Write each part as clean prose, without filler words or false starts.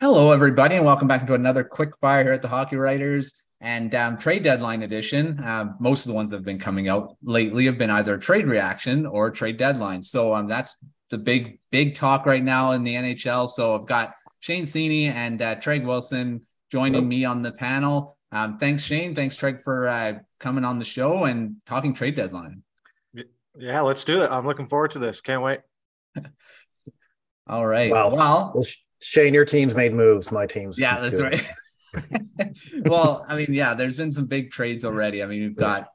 Hello, everybody, and welcome back to another quick fire here at the Hockey Writers and trade deadline edition. Most of the ones that have been coming out lately have been either trade reaction or trade deadline. So that's the big talk right now in the NHL. So I've got Shane Seney and Trege Wilson joining me on the panel. Thanks, Shane. Thanks, Trege, for coming on the show and talking trade deadline. Yeah, let's do it. I'm looking forward to this. Can't wait. All right. Well, Shane, your team's made moves. My team's that's good. right. Well, I mean, there's been some big trades already. I mean, we've got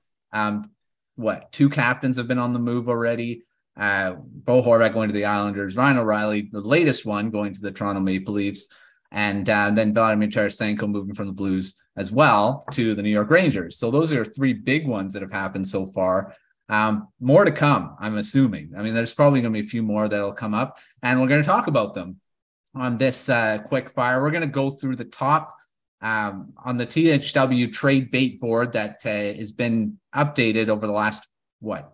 two captains have been on the move already. Bo Horvat going to the Islanders, Ryan O'Reilly, the latest one, going to the Toronto Maple Leafs, and then Vladimir Tarasenko moving from the Blues as well to the New York Rangers. So those are three big ones that have happened so far. More to come, I'm assuming. I mean, there's probably going to be a few more that'll come up, and we're going to talk about them on this quick fire. We're going to go through the top on the THW trade bait board that has been updated over the last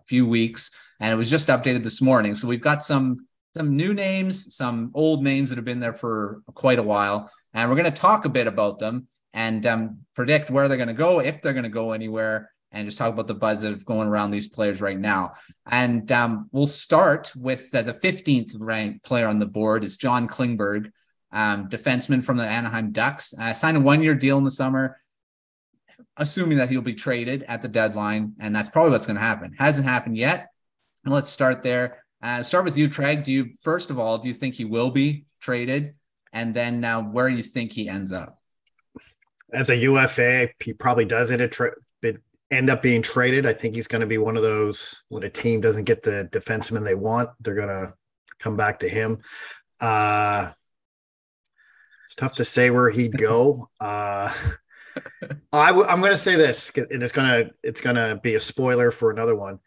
few weeks, and it was just updated this morning. So we've got some new names, some old names that have been there for quite a while, and we're going to talk a bit about them and predict where they're going to go, if they're going to go anywhere, and just talk about the buzz that's going around these players right now. And we'll start with the 15th ranked player on the board is John Klingberg, defenseman from the Anaheim Ducks. Signed a one-year deal in the summer, assuming that he'll be traded at the deadline, and that's probably what's going to happen. Hasn't happened yet. And let's start there. Start with you, Trege. Do you think he will be traded? And then where do you think he ends up? As a UFA, he probably does end up being traded. I think he's going to be one of those, when a team doesn't get the defenseman they want, they're going to come back to him. It's tough to say where he'd go. I'm going to say this, and it's going to be a spoiler for another one.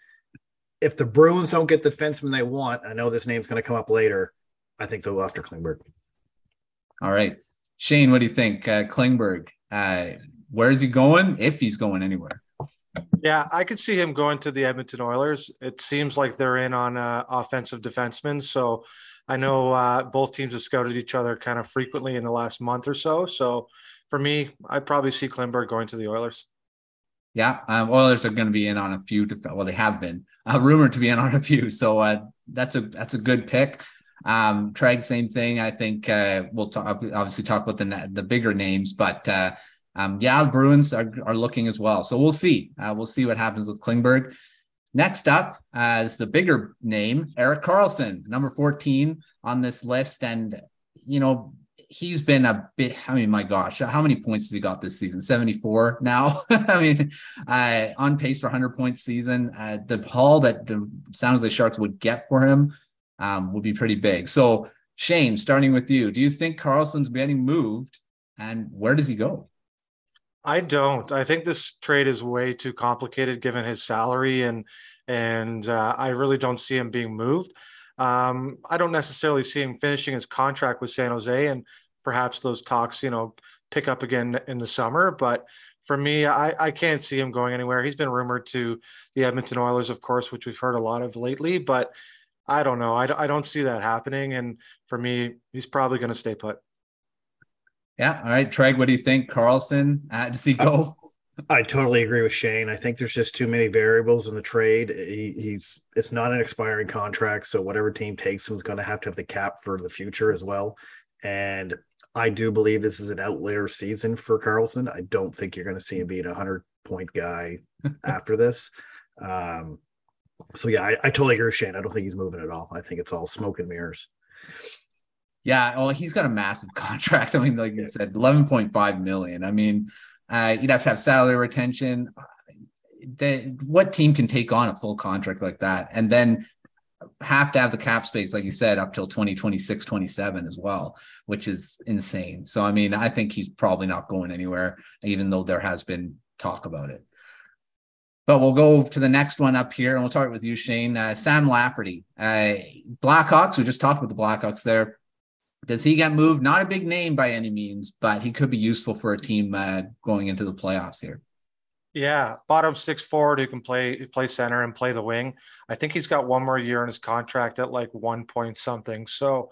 If the Bruins don't get the defenseman they want, I know this name's going to come up later, I think they'll go after Klingberg. All right. Shane, what do you think? Klingberg, where's he going, if he's going anywhere? Yeah, I could see him going to the Edmonton Oilers. It seems like they're in on offensive defensemen. So I know both teams have scouted each other kind of frequently in the last month or so. So for me, I'd probably see Klingberg going to the Oilers. Yeah, Oilers are going to be in on a few. They have been rumored to be in on a few. So that's a good pick. Trege, same thing. I think we'll obviously talk about the bigger names, but the Bruins are looking as well. So we'll see. We'll see what happens with Klingberg. Next up, this is a bigger name, Erik Karlsson, number 14 on this list. And, he's been a bit, my gosh, how many points has he got this season? 74 now. On pace for 100 points season. The haul that the San Jose Sharks would get for him would be pretty big. So Shane, starting with you, do you think Karlsson's getting moved, and where does he go? I don't. I think this trade is way too complicated given his salary, and I really don't see him being moved. I don't necessarily see him finishing his contract with San Jose, and perhaps those talks, pick up again in the summer. But for me, I can't see him going anywhere. He's been rumored to the Edmonton Oilers, of course, which we've heard a lot of lately, but I don't know. I don't see that happening. And for me, he's probably going to stay put. Yeah. All right. Trege, what do you think? Karlsson, does he go? I totally agree with Shane. I think there's just too many variables in the trade. It's not an expiring contract, so whatever team takes him is going to have the cap for the future as well. And I do believe this is an outlier season for Karlsson. I don't think you're going to see him being a 100-point guy after this. So yeah, I totally agree with Shane. I don't think he's moving at all. I think it's all smoke and mirrors. Yeah, well, he's got a massive contract. Like you said, $11.5 million. You'd have to have salary retention. What team can take on a full contract like that? And then have to have the cap space, like you said, up till 2026, 27 as well, which is insane. So, I think he's probably not going anywhere, even though there has been talk about it. But we'll go to the next one up here, and we'll start with you, Shane. Sam Lafferty. Blackhawks, we just talked about the Blackhawks there. Does he get moved? Not a big name by any means, but he could be useful for a team going into the playoffs here. Yeah, bottom six forward who can play center and play the wing. I think he's got one more year in his contract at like 1 point something. So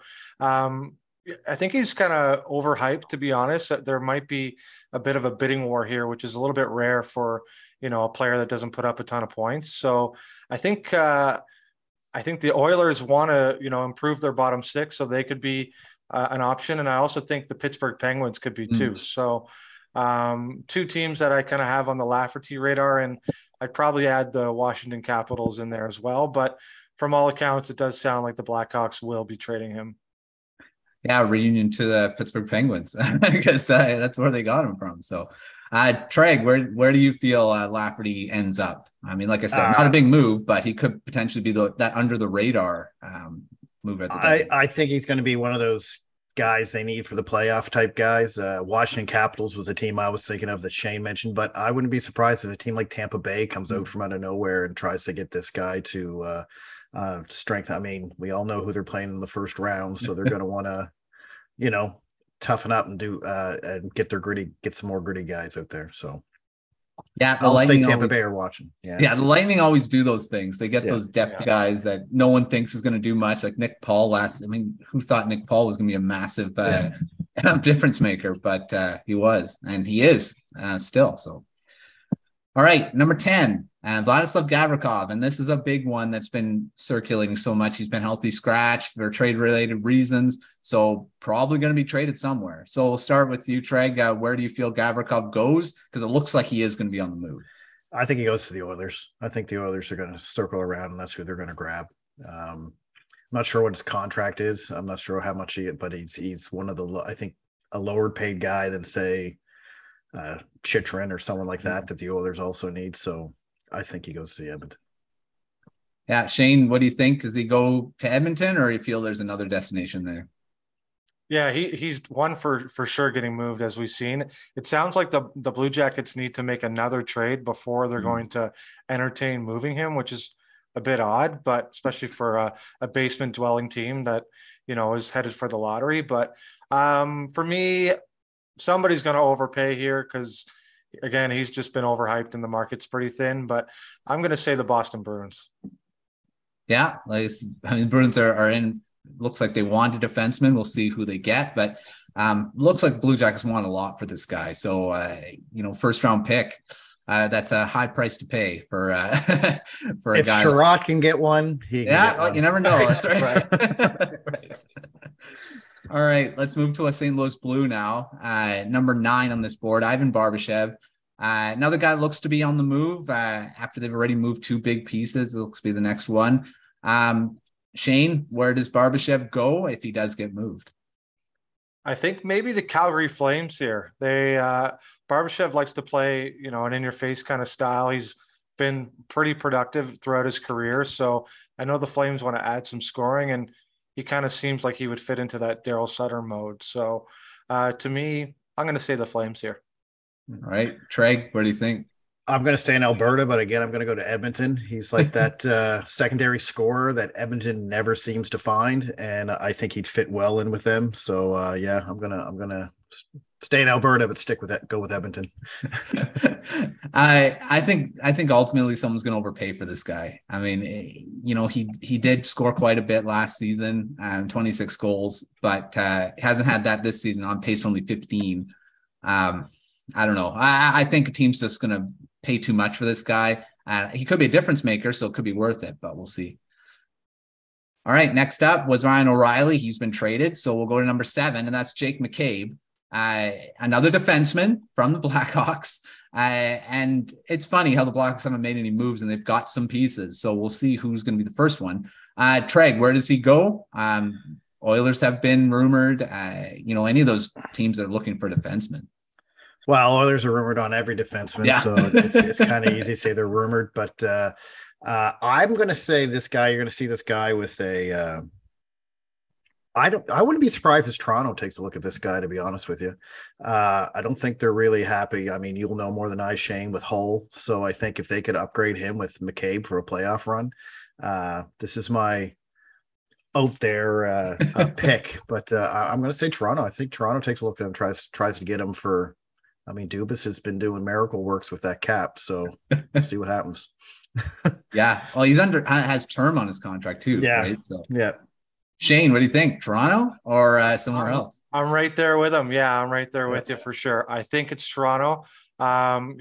I think he's kind of overhyped, to be honest. There might be a bit of a bidding war here, which is a little bit rare for, a player that doesn't put up a ton of points. So I think the Oilers want to, improve their bottom six, so they could be an option. And I also think the Pittsburgh Penguins could be too. So two teams that I kind of have on the Lafferty radar, and I'd probably add the Washington Capitals in there as well. But from all accounts, it does sound like the Blackhawks will be trading him. Yeah, reunion to the Pittsburgh Penguins, because that's where they got him from. So, Trege, where do you feel Lafferty ends up? I mean, like I said, not a big move, but he could potentially be that under the radar move at the time. I think he's going to be one of those guys they need for the playoff type guys. Washington Capitals was a team I was thinking of that Shane mentioned, but I wouldn't be surprised if a team like Tampa Bay comes out from out of nowhere and tries to get this guy to strength. I mean, we all know who they're playing in the first round, so they're going to want to, toughen up and do and get some more gritty guys out there. So yeah, I'll say Tampa Bay are watching. Yeah, the Lightning always do those things. They get those depth guys that no one thinks is going to do much. Like Nick Paul who thought Nick Paul was going to be a massive difference maker? But he was, and he is still. So, all right, number 10. Vladislav Gavrikov, and this is a big one that's been circulating so much. He's been healthy scratch for trade-related reasons, so probably going to be traded somewhere. So we'll start with you, Trege. Where do you feel Gavrikov goes? Because it looks like he is going to be on the move. I think he goes to the Oilers. I think the Oilers are going to circle around, and that's who they're going to grab. I'm not sure what his contract is. I'm not sure how much but he's one of the, I think, a lower paid guy than, say, Chychrun or someone like that the Oilers also need. So I think he goes to Edmonton. Yeah, Shane, what do you think? Does he go to Edmonton, or you feel there's another destination there? Yeah, he's one for sure getting moved, as we've seen. It sounds like the Blue Jackets need to make another trade before they're going to entertain moving him, which is a bit odd, but especially for a basement dwelling team that, is headed for the lottery. But for me, somebody's going to overpay here because, again, he's just been overhyped and the market's pretty thin. But I'm going to say the Boston Bruins. Yeah, Bruins are in. Looks like they want a defenseman. We'll see who they get, but looks like Blue Jackets want a lot for this guy. So, first round pick. That's a high price to pay for for a if guy. If Sherrod can get one, you never know. That's right. Right. All right, let's move to a St. Louis Blue now. Number 9 on this board, Ivan Barbashev. Another guy looks to be on the move after they've already moved 2 big pieces. It looks to be the next one. Shane, where does Barbashev go if he does get moved? I think maybe the Calgary Flames here. Barbashev likes to play, an in-your-face kind of style. He's been pretty productive throughout his career. So I know the Flames want to add some scoring, and he kind of seems like he would fit into that Daryl Sutter mode. So to me, I'm going to say the Flames here. All right. Treg, what do you think? I'm going to stay in Alberta, but again, I'm going to go to Edmonton. He's like that secondary scorer that Edmonton never seems to find, and I think he'd fit well in with them. So I'm gonna stay in Alberta, but go with Edmonton. I think ultimately someone's going to overpay for this guy. I mean, he did score quite a bit last season, 26 goals, but hasn't had that this season. On pace for only 15. I don't know. I think a team's just going to pay too much for this guy. He could be a difference maker, so it could be worth it, but we'll see. All right, next up was Ryan O'Reilly. He's been traded, so we'll go to number 7, and that's Jake McCabe, another defenseman from the Blackhawks. And it's funny how the Blackhawks haven't made any moves, and they've got some pieces, so we'll see who's going to be the first one. Treg, where does he go? Oilers have been rumored. Any of those teams that are looking for defensemen. Well, Oilers are rumored on every defenseman, so it's kind of easy to say they're rumored. But I'm going to say this guy. You're going to see this guy with a. I wouldn't be surprised if Toronto takes a look at this guy. To be honest with you, I don't think they're really happy. I mean, you'll know more than I, Shane, with Hull. So I think if they could upgrade him with McCabe for a playoff run, this is my out there pick. But I'm going to say Toronto. I think Toronto takes a look at him, tries to get him for. I mean, Dubas has been doing miracle works with that cap, so we'll see what happens. Yeah, well, he's has term on his contract too. Yeah, right? So. Yeah. Shane, what do you think? Toronto or somewhere else? I'm right there with him. Yeah, I'm right there with you for sure. I think it's Toronto.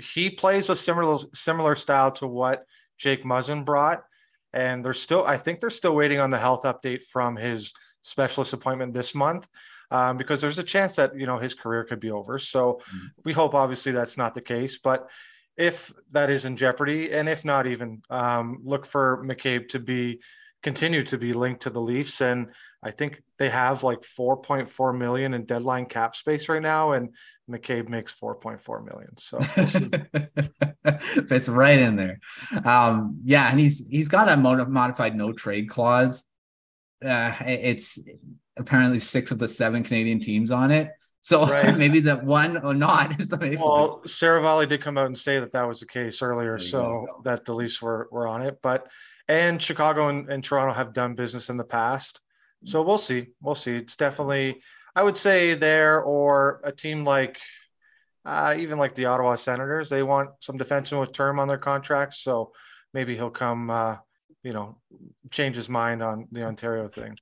He plays a similar style to what Jake Muzzin brought, and I think they're still waiting on the health update from his specialist appointment this month, because there's a chance that his career could be over. So we hope obviously that's not the case, but if that is in jeopardy, and if not even, look for McCabe to continue to be linked to the Leafs. And I think they have like 4.4 million in deadline cap space right now, and McCabe makes 4.4 million. So fits right in there. Yeah, and he's got that modified no trade clause. It's apparently 6 of the 7 Canadian teams on it. So maybe that one or not is the main Well, Saravalli did come out and say that was the case earlier, so that the Leafs were on it. And Chicago and Toronto have done business in the past. So we'll see. It's definitely, I would say there, or a team like, even like the Ottawa Senators, they want some defensemen with term on their contracts. So maybe he'll come, change his mind on the Ontario thing.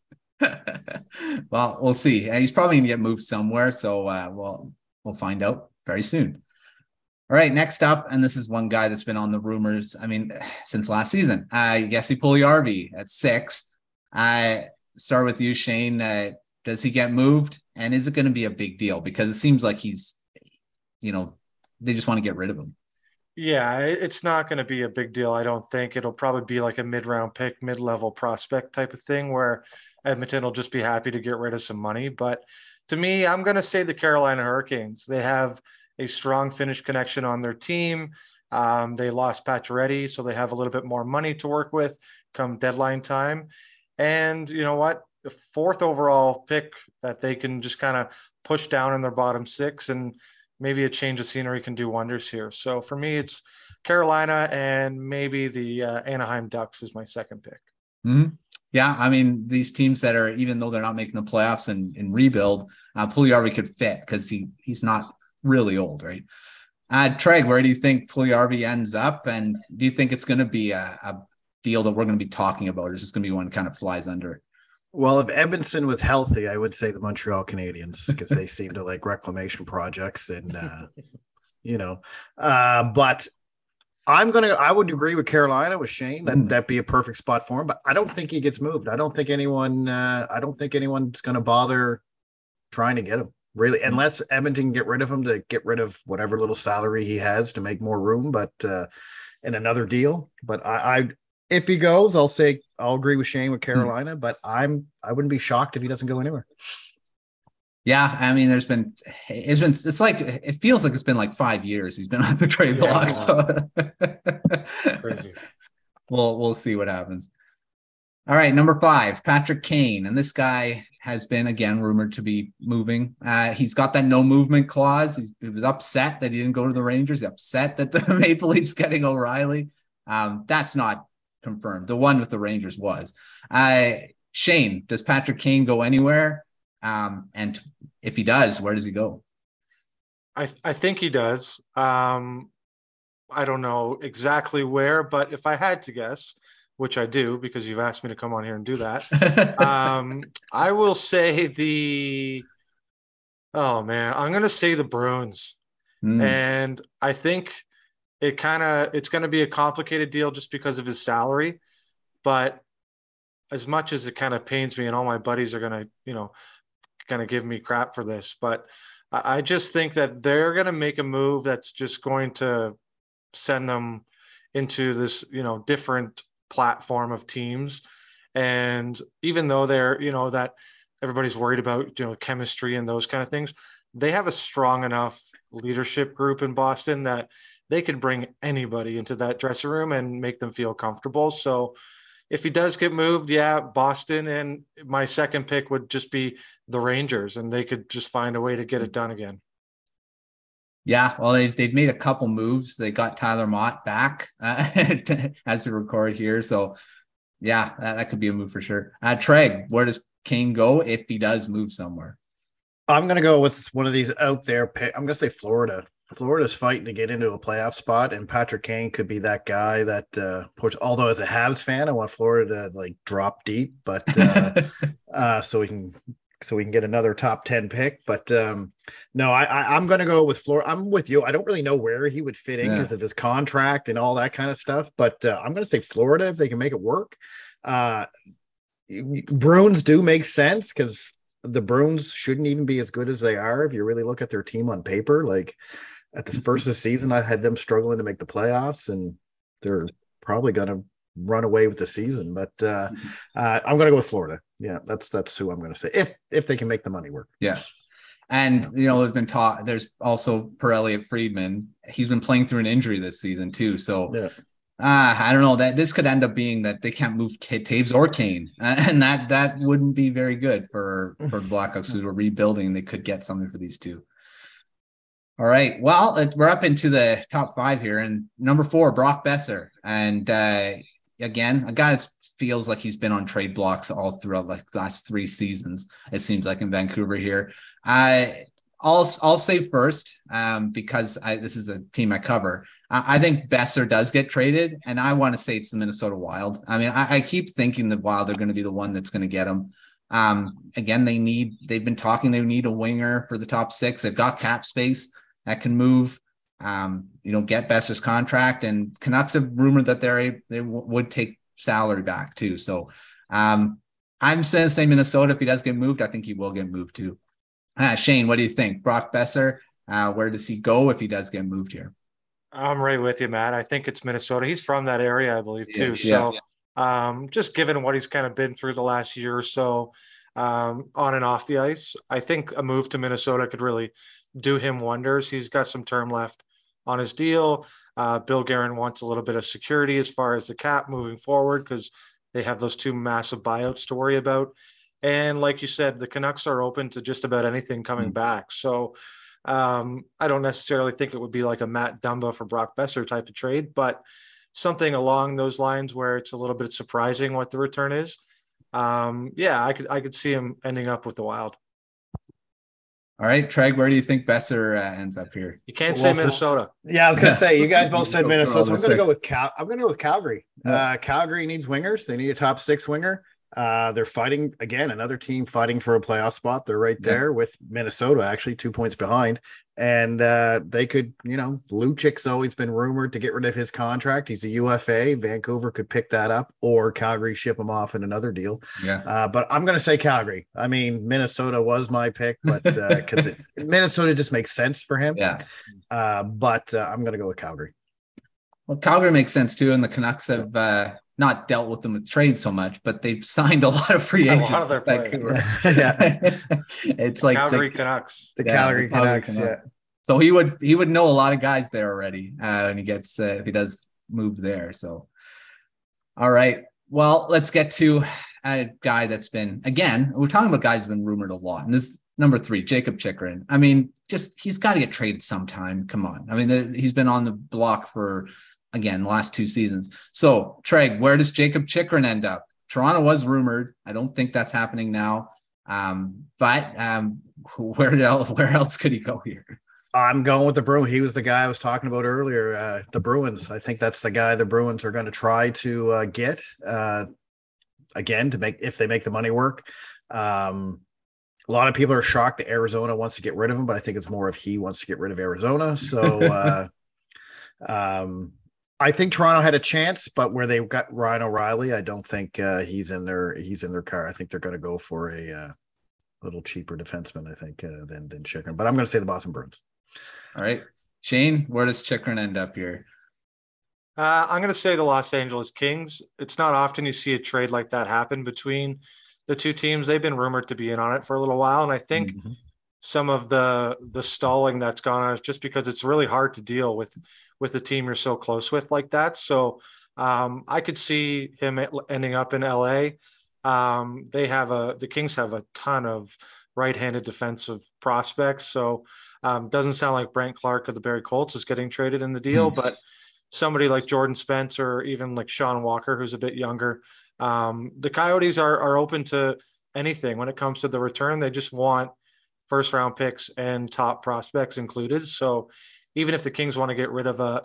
Well, we'll see. He's probably gonna get moved somewhere. So we'll find out very soon. All right, next up, and this is one guy that's been on the rumors, since last season. Jesse Puljujarvi at 6. Start with you, Shane. Does he get moved? And is it going to be a big deal? Because it seems like he's, they just want to get rid of him. Yeah, it's not going to be a big deal, I don't think. It'll probably be like a mid-round pick, mid-level prospect type of thing where Edmonton will just be happy to get rid of some money. But to me, I'm going to say the Carolina Hurricanes. They have a strong Finnish connection on their team. They lost Pacioretty, so they have a little bit more money to work with come deadline time. And you know what? The 4th overall pick that they can just kind of push down in their bottom 6, and maybe a change of scenery can do wonders here. So for me, it's Carolina, and maybe the Anaheim Ducks is my second pick. Mm-hmm. Yeah, these teams that are, even though they're not making the playoffs and rebuild, Puljujarvi could fit because he's not really old, right? Trege, where do you think Puljujarvi ends up? And do you think it's going to be a deal that we're going to be talking about, or is this going to be one kind of flies under? Well, if Edmondson was healthy, I would say the Montreal Canadiens, because they seem to like reclamation projects and, but I would agree with Carolina, with Shane, that'd be a perfect spot for him, but I don't think he gets moved. I don't think anyone's going to bother trying to get him, really, unless Edmonton can get rid of him to get rid of whatever little salary he has to make more room, but in another deal. But if he goes, I'll agree with Shane with Carolina, but I wouldn't be shocked if he doesn't go anywhere. Yeah, it feels like it's been like 5 years he's been on the trade block. So Crazy. We'll see what happens. All right, number 5, Patrick Kane, and this guy has been again rumored to be moving. He's got that no movement clause. He was upset that he didn't go to the Rangers. He's upset that the Maple Leafs getting O'Reilly. That's not confirmed. The one with the Rangers was. Shane, does Patrick Kane go anywhere? And if he does, where does he go? I think he does. I don't know exactly where, but if I had to guess, which I do because you've asked me to come on here and do that, I will say I'm going to say the Bruins. And I think it's going to be a complicated deal just because of his salary. But as much as it kind of pains me, and all my buddies are going to, kind of give me crap for this, but I just think that they're going to make a move that's just going to send them into this, different platform of teams. And even though they're, that everybody's worried about, chemistry and those kind of things, they have a strong enough leadership group in Boston that they could bring anybody into that dressing room and make them feel comfortable. So if he does get moved, Boston, and my second pick would just be the Rangers, and they could just find a way to get it done again. Yeah, well, they've made a couple moves. They got Tyler Mott back as we record here. So, yeah, that could be a move for sure. Treg, where does Kane go if he does move somewhere? I'm going to go with one of these out there. I'm going to say Florida. Florida's fighting to get into a playoff spot, and Patrick Kane could be that guy that push. Although as a Habs fan, I want Florida to like drop deep, but so we can get another top 10 pick. But no, I'm going to go with Florida. I'm with you. I don't really know where he would fit in because of his contract and all that kind of stuff. But I'm going to say Florida if they can make it work. Bruins do make sense because the Bruins shouldn't even be as good as they are if you really look at their team on paper. Like at the first of the season, I had them struggling to make the playoffs, and they're probably going to run away with the season. But I'm going to go with Florida. Yeah, that's who I'm going to say if they can make the money work. Yeah. And, there's been talk, there's also per Elliott Friedman, he's been playing through an injury this season too. So I don't know that this could end up being that they can't move Taves or Kane. And that wouldn't be very good for the Blackhawks who are rebuilding. They could get something for these two. All right. Well, we're up into the top 5 here, and number 4, Brock Boeser. And again, a guy that feels like he's been on trade blocks all throughout like the last 3 seasons. It seems like in Vancouver here. I'll say first because this is a team I cover. I think Boeser does get traded, and I want to say it's the Minnesota Wild. I mean, I keep thinking the Wild are going to be the one that's going to get him. Again, they've been talking. They need a winger for the top 6. They've got cap space that can move. Get Boeser's contract, and Canucks have rumored that they would take salary back too. So I'm saying Minnesota. If he does get moved, I think he will get moved too. Shane, what do you think? Brock Boeser, where does he go if he does get moved here? I'm right with you, Matt. I think it's Minnesota. He's from that area, I believe, too. Yes, so just given what he's kind of been through the last year or so on and off the ice, I think a move to Minnesota could really do him wonders. He's got some term left on his deal. Bill Guerin wants a little bit of security as far as the cap moving forward because they have those 2 massive buyouts to worry about. And like you said, the Canucks are open to just about anything coming back. So I don't necessarily think it would be like a Matt Dumba for Brock Boeser type of trade, but something along those lines where it's a little bit surprising what the return is. I could see him ending up with the Wild. All right, Treg, where do you think Boeser ends up here? You can't say Minnesota. Yeah, I was going to say, you guys both said Minnesota, so I'm going to go with Calgary. Calgary needs wingers. They need a top 6 winger. They're fighting again, another team fighting for a playoff spot. They're right there with Minnesota, actually 2 points behind. And they could, Luchik's always been rumored to get rid of his contract. He's a UFA. Vancouver could pick that up, or Calgary ship him off in another deal. But I'm going to say Calgary. I mean, Minnesota was my pick, but because Minnesota just makes sense for him. But I'm going to go with Calgary. Well, Calgary makes sense too, and the Canucks have not dealt with them with trades so much, but they've signed a lot of free agents. A lot of their players. It's like Calgary Canucks. The Calgary Canucks. Yeah. So he would know a lot of guys there already when he gets if he does move there. So, all right. Well, let's get to a guy that's been, again, we're talking about guys who've been rumored a lot. And this number 3, Jakob Chychrun. I mean, he's got to get traded sometime. Come on. I mean, he's been on the block for, again, the last 2 seasons. So, Treg, where does Jakob Chychrun end up? Toronto was rumored. I don't think that's happening now. But where else could he go here? I'm going with the Bruins. He was the guy I was talking about earlier, the Bruins. I think that's the guy the Bruins are going to try to get again if they make the money work. A lot of people are shocked that Arizona wants to get rid of him, but I think it's more if he wants to get rid of Arizona. So I think Toronto had a chance, but where they got Ryan O'Reilly, I don't think he's in their car. I think they're going to go for a little cheaper defenseman, I think, than Chychrun. But I'm going to say the Boston Bruins. All right. Shane, where does Chychrun end up here? I'm going to say the Los Angeles Kings. It's not often you see a trade like that happen between the 2 teams. They've been rumored to be in on it for a little while. And I think some of the stalling that's gone on is just because it's really hard to deal with the team you're so close with like that. So I could see him ending up in LA. The Kings have a ton of right-handed defensive prospects. So doesn't sound like Brent Clark of the Barrie Colts is getting traded in the deal, but somebody like Jordan Spence or even like Sean Walker, who's a bit younger. The Coyotes are open to anything when it comes to the return. They just want first-round picks and top prospects included. So even if the Kings want to get rid of a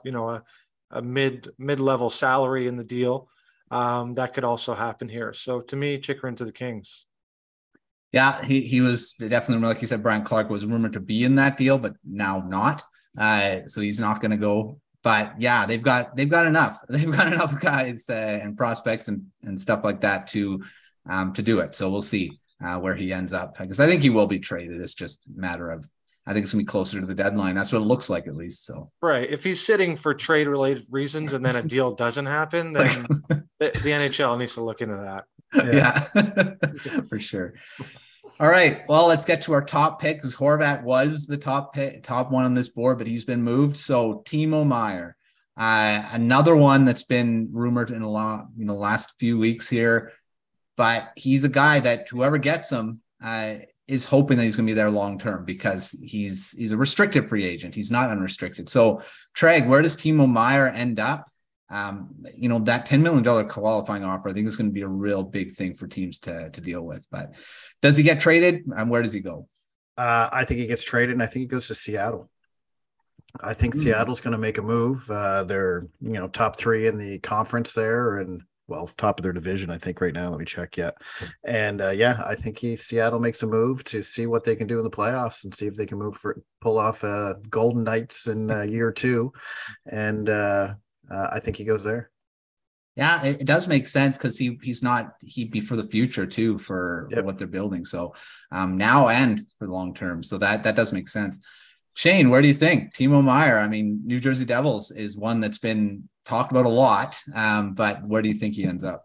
mid-level salary in the deal, that could also happen here. So to me, Chychrun to the Kings. Yeah, he was definitely, like you said, Brian Clark was rumored to be in that deal, but now not. So he's not going to go. But yeah, they've got enough. They've got enough guys and prospects and stuff like that to do it. So we'll see where he ends up, because I think he will be traded. It's just a matter of, I think it's gonna be closer to the deadline. That's what it looks like, at least. So right, if he's sitting for trade related reasons and then a deal doesn't happen, then the NHL needs to look into that. Yeah. For sure. All right, well, let's get to our top pick, because Horvat was the top one on this board, but he's been moved. So Timo Meier, another one that's been rumored in the last few weeks here, but he's a guy that whoever gets him is hoping that he's going to be there long term, because he's a restricted free agent. He's not unrestricted. So Trege, where does Timo Meier end up? That $10 million qualifying offer, I think is going to be a real big thing for teams to deal with. But does he get traded, and where does he go? I think he gets traded, and I think he goes to Seattle. I think Seattle's going to make a move. They're, top 3 in the conference there, and top of their division, I think right now. Let me check yet. And I think Seattle makes a move to see what they can do in the playoffs and see if they can pull off Golden Knights in year 2. And I think he goes there. Yeah, it does make sense, because he'd be for the future too, for what they're building. So now and for the long term. So that does make sense. Shane, where do you think Timo Meier? I mean, New Jersey Devils is one that's been talked about a lot, but where do you think he ends up?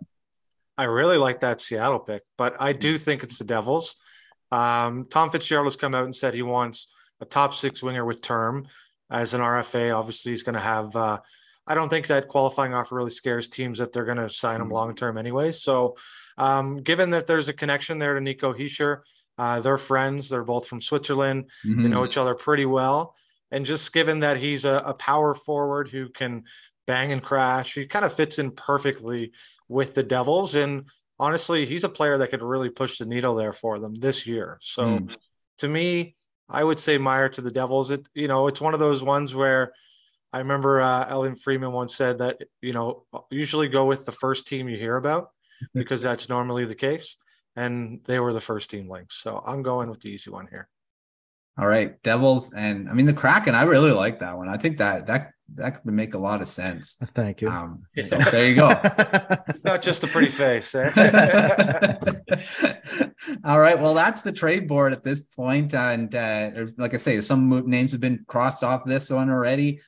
I really like that Seattle pick, but I do think it's the Devils. Tom Fitzgerald has come out and said he wants a top 6 winger with term as an RFA. Obviously, he's going to have I don't think that qualifying offer really scares teams that they're going to sign him long-term anyway. So given that there's a connection there to Nico Hischier, they're friends. They're both from Switzerland. Mm-hmm. They know each other pretty well. And just given that he's a power forward who can bang and crash, he kind of fits in perfectly with the Devils. And honestly, he's a player that could really push the needle there for them this year. So to me, I would say Meier to the Devils. It's one of those ones where I remember Ellen Freeman once said that, usually go with the first team you hear about, because that's normally the case. And they were the first team links. So I'm going with the easy one here. All right. Devils. And I mean, the Kraken, I really like that one. I think that could make a lot of sense. Thank you. So there you go. Not just a pretty face. Eh? All right. Well, that's the trade board at this point. And like I say, some names have been crossed off this one already.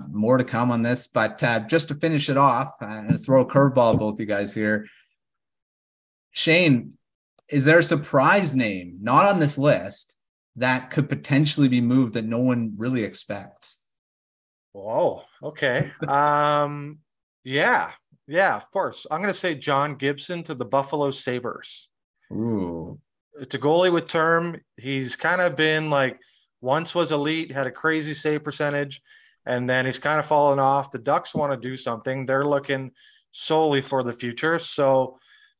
More to come on this, but just to finish it off and throw a curveball at both you guys here. Shane, is there a surprise name not on this list that could potentially be moved that no one really expects? Whoa. Okay. Yeah, of course. I'm going to say John Gibson to the Buffalo Sabres. Ooh. It's a goalie with term. He's kind of been once was elite, had a crazy save percentage, and then he's kind of fallen off. The Ducks want to do something. They're looking solely for the future. So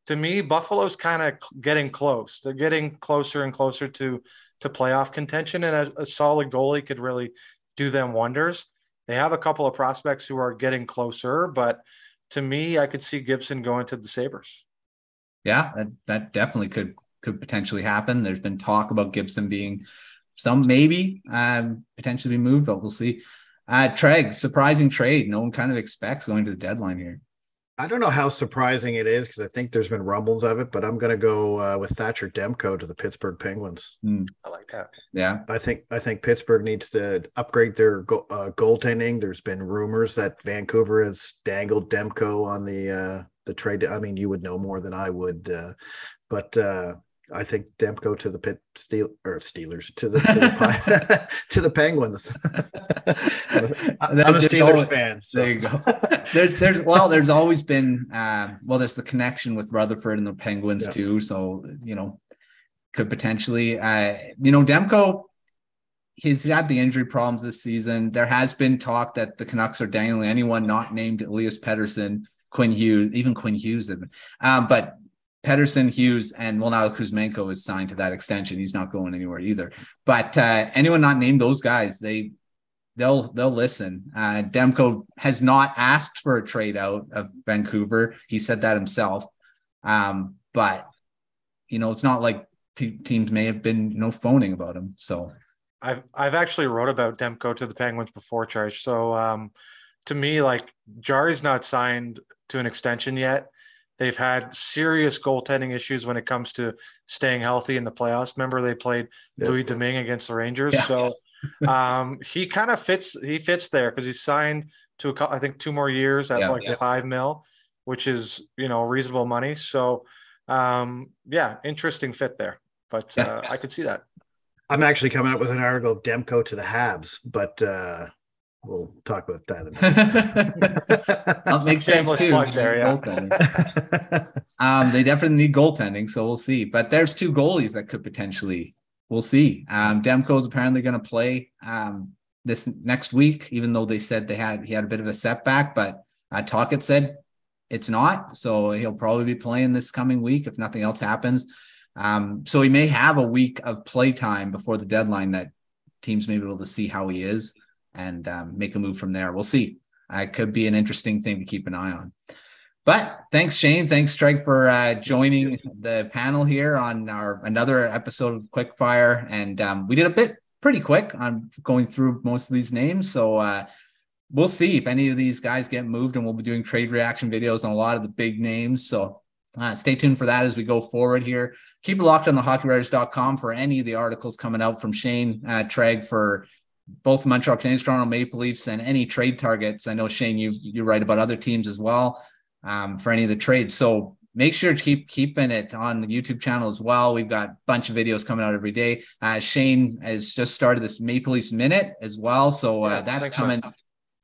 to me, Buffalo's kind of getting close. They're getting closer and closer to playoff contention, and a solid goalie could really do them wonders. They have a couple of prospects who are getting closer, but to me, I could see Gibson going to the Sabres. Yeah, that definitely could potentially happen. There's been talk about Gibson being maybe potentially be moved, but we'll see. Trege, surprising trade. No one kind of expects going to the deadline here. I don't know how surprising it is, because I think there's been rumbles of it, but I'm going to go with Thatcher Demko to the Pittsburgh Penguins. I like that. Yeah. I think Pittsburgh needs to upgrade their goaltending. There's been rumors that Vancouver has dangled Demko on the trade. I mean, you would know more than I would, but I think Demko to the Steelers to the Penguins. I'm a Steelers fan. So. There you go. There's always been there's the connection with Rutherford and the Penguins too. So could potentially Demko. He's had the injury problems this season. There has been talk that the Canucks are dangling anyone not named Elias Pettersson, Quinn Hughes, but Pettersson, Hughes, and now Kuzmenko is signed to that extension. He's not going anywhere either. But anyone not named those guys, they they'll listen. Demko has not asked for a trade out of Vancouver. He said that himself. But it's not like teams may have been phoning about him. So I've actually wrote about Demko to the Penguins before, Trege. So to me, like, Jari's not signed to an extension yet. They've had serious goaltending issues when it comes to staying healthy in the playoffs. Remember, they played Louis Domingue against the Rangers. Yeah. So he kind of fits there because he's signed to I think 2 more years at $5 million, which is reasonable money. So interesting fit there. But I could see that. I'm actually coming up with an article of Demko to the Habs, but we'll talk about that. That makes sense too. There, yeah. They definitely need goaltending, so we'll see. But there's 2 goalies that could potentially. We'll see. Demko's apparently going to play this next week, even though they said he had a bit of a setback. But Talkett said it's not, so he'll probably be playing this coming week if nothing else happens. So he may have a week of play time before the deadline that teams may be able to see how he is and make a move from there. We'll see. It could be an interesting thing to keep an eye on. But thanks, Shane. Thanks, Trege, for joining the panel here on another episode of Quickfire. And we did a bit pretty quick on going through most of these names. So we'll see if any of these guys get moved, and we'll be doing trade reaction videos on a lot of the big names. So stay tuned for that as we go forward here. Keep it locked on thehockeywriters.com for any of the articles coming out from Shane, Trege, for both the Montreal Canadiens, Toronto Maple Leafs, and any trade targets. I know, Shane, you write about other teams as well for any of the trades. So make sure to keep keeping it on the YouTube channel as well. We've got a bunch of videos coming out every day. Shane has just started this Maple Leafs Minute as well. So that's coming a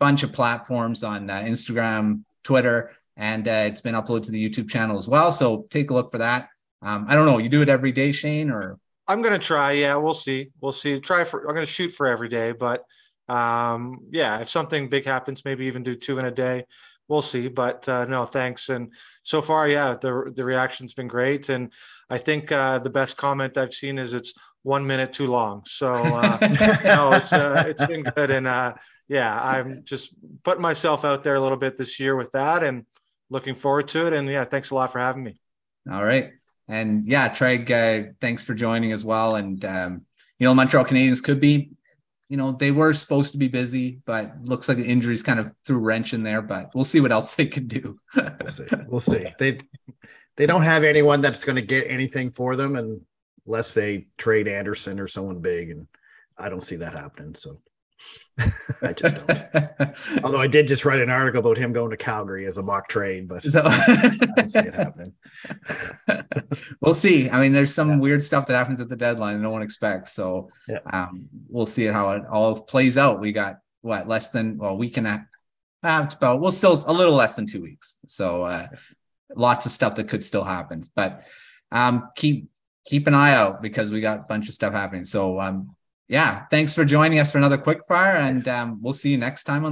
bunch of platforms on Instagram, Twitter, and it's been uploaded to the YouTube channel as well. So take a look for that. I don't know. You do it every day, Shane, or? I'm going to try. Yeah, we'll see. I'm going to shoot for every day, but if something big happens, maybe even do 2 in a day. We'll see. But no, thanks. And so far, the reaction's been great. And I think the best comment I've seen is it's 1 minute too long. So it's been good. And I'm just putting myself out there a little bit this year with that, and looking forward to it. And thanks a lot for having me. All right. And Trege, thanks for joining as well. And, Montreal Canadiens could be, they were supposed to be busy, but looks like the injuries kind of threw a wrench in there, but we'll see what else they can do. We'll see. They don't have anyone that's going to get anything for them unless they trade Anderson or someone big. And I don't see that happening. So I just don't. Although I did just write an article about him going to Calgary as a mock trade, but I don't see it happening. We'll see. I mean, there's some weird stuff that happens at the deadline no one expects. So we'll see how it all plays out. We got less than a week and a half, still a little less than 2 weeks. So lots of stuff that could still happen, but keep an eye out because we got a bunch of stuff happening. So thanks for joining us for another Quickfire, and we'll see you next time